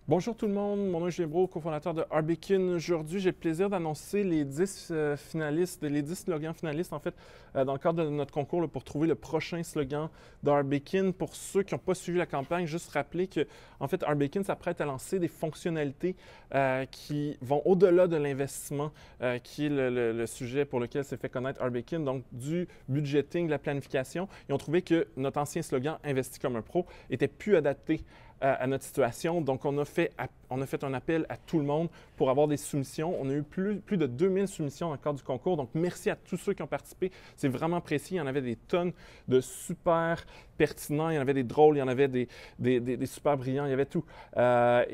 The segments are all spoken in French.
Bonjour tout le monde, mon nom est Julien Brault, cofondateur de Arbekin. Aujourd'hui, j'ai le plaisir d'annoncer les 10 finalistes, les 10 slogans finalistes en fait, dans le cadre de notre concours là, pour trouver le prochain slogan d'Arbekin. Pour ceux qui n'ont pas suivi la campagne, juste rappeler que en fait, Arbekin s'apprête à lancer des fonctionnalités qui vont au-delà de l'investissement, qui est le sujet pour lequel s'est fait connaître Arbekin, donc du budgeting, de la planification. Ils ont trouvé que notre ancien slogan Investis comme un pro était plus adapté à notre situation. Donc, on a fait un appel à tout le monde pour avoir des soumissions. On a eu plus de 2000 soumissions dans le cadre du concours. Donc, merci à tous ceux qui ont participé. C'est vraiment précis. Il y en avait des tonnes de super pertinents. Il y en avait des drôles, il y en avait des super brillants, il y avait tout. Ça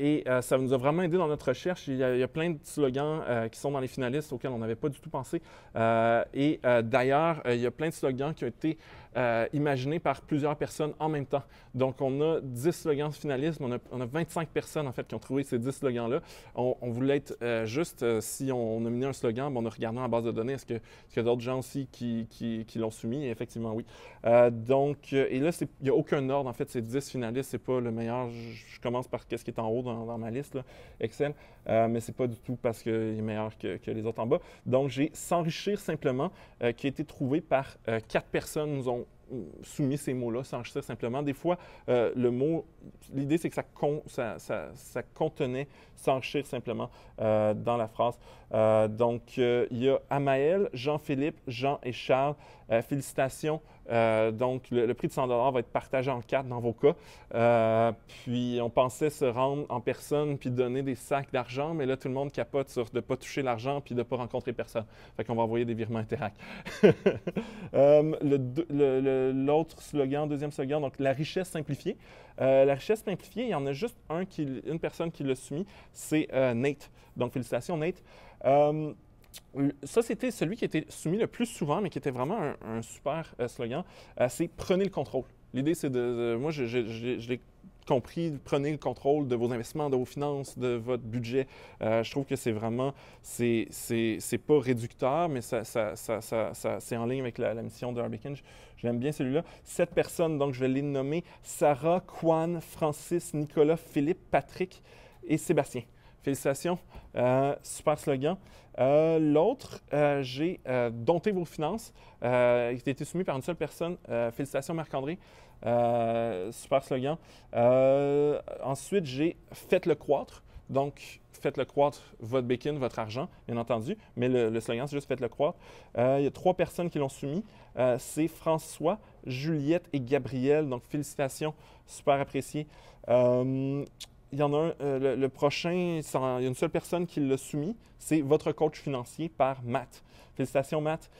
nous a vraiment aidé dans notre recherche. Il y a plein de slogans qui sont dans les finalistes auxquels on n'avait pas du tout pensé. D'ailleurs, il y a plein de slogans qui ont été imaginés par plusieurs personnes en même temps. Donc, on a 10 slogans finalistes, mais on a 25 personnes en fait qui ont trouvé ces 10 slogans-là. On voulait être juste, si on a mis un slogan, on a regardé dans la base de données, est-ce qu'il y a d'autres gens aussi qui l'ont soumis? Et effectivement, oui. Et là, il n'y a aucun ordre, en fait, ces 10 finalistes, c'est pas le meilleur. Je commence par ce qui est en haut dans ma liste, là, Excel, mais c'est pas du tout parce qu'il est meilleur que les autres en bas. Donc, j'ai S'enrichir simplement, qui a été trouvé par 4 personnes nous ont soumis ces mots-là, s'enrichir simplement. Des fois, le mot, l'idée, c'est que ça contenait s'enrichir simplement dans la phrase. Il y a Amaël, Jean-Philippe, Jean et Charles. Félicitations. Donc, le prix de 100 va être partagé en 4 dans vos cas. Puis, on pensait se rendre en personne puis donner des sacs d'argent, mais là, tout le monde capote sur de ne pas toucher l'argent puis de ne pas rencontrer personne. Fait qu'on va envoyer des virements Interac. L'autre slogan, deuxième slogan, donc la richesse simplifiée. La richesse simplifiée, il y en a juste une personne qui l'a soumis, c'est Nate. Donc, félicitations, Nate. Ça, c'était celui qui était soumis le plus souvent, mais qui était vraiment un super slogan. C'est Prenez le contrôle. L'idée, c'est moi, je l'ai compris, prenez le contrôle de vos investissements, de vos finances, de votre budget. Je trouve que c'est vraiment, c'est pas réducteur, mais c'est en ligne avec la mission de Arbekin. Je l'aime bien celui-là. 7 personnes, donc je vais les nommer: Sarah, Kwan, Francis, Nicolas, Philippe, Patrick et Sébastien. Félicitations, super slogan. L'autre, j'ai Dompter vos finances, qui a été soumis par une seule personne. Félicitations, Marc-André. Super slogan. Ensuite, j'ai Faites-le croître. Donc, faites-le croître votre bacon, votre argent, bien entendu. Mais le slogan, c'est juste Faites-le croître. Il y a 3 personnes qui l'ont soumis. C'est François, Juliette et Gabriel. Donc, félicitations, super apprécié. Il y en a un, le prochain, il y a une seule personne qui l'a soumis, c'est Votre coach financier par Matt. Félicitations, Matt.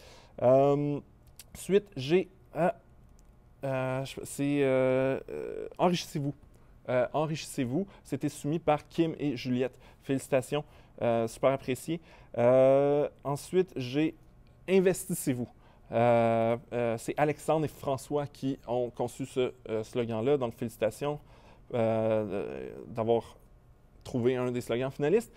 Ensuite, j'ai Enrichissez-vous. Enrichissez-vous, c'était soumis par Kim et Juliette. Félicitations, super apprécié. Ensuite, j'ai Investissez-vous. C'est Alexandre et François qui ont conçu ce slogan-là, donc félicitations d'avoir trouvé un des slogans finalistes.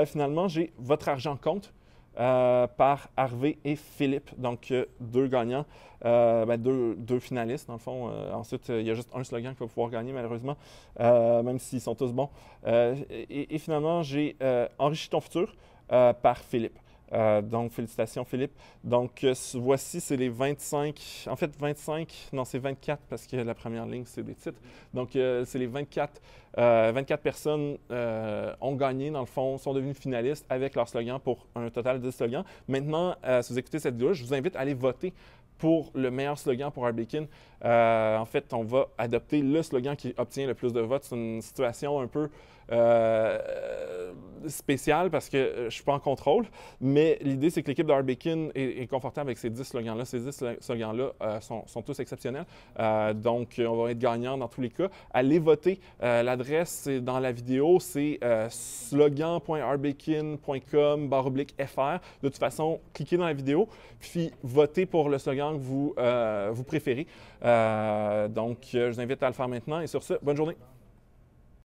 Finalement, j'ai Votre argent compte par Harvey et Philippe, donc 2 gagnants, deux finalistes dans le fond. Ensuite, il y a juste un slogan qui va pouvoir gagner malheureusement, même s'ils sont tous bons. Et finalement, j'ai Enrichis ton futur par Philippe. Donc, félicitations, Philippe. Donc, voici, c'est les 25, en fait 25, non, c'est 24 parce que la première ligne, c'est des titres. Donc, c'est les 24 personnes ont gagné, dans le fond, sont devenues finalistes avec leur slogan pour un total de 10 slogans. Maintenant, si vous écoutez cette vidéo, je vous invite à aller voter pour le meilleur slogan pour Arbekin. En fait, on va adopter le slogan qui obtient le plus de votes. C'est une situation un peu spéciale parce que je ne suis pas en contrôle, mais l'idée, c'est que l'équipe d'Arbekin est confortable avec ces 10 slogans-là. Ces 10 slogans-là sont tous exceptionnels. Donc, on va être gagnant dans tous les cas. Allez voter. L'adresse, c'est dans la vidéo, c'est slogan.arbekin.com/fr. De toute façon, cliquez dans la vidéo, puis votez pour le slogan que vous préférez. Je vous invite à le faire maintenant. Et sur ce, bonne journée.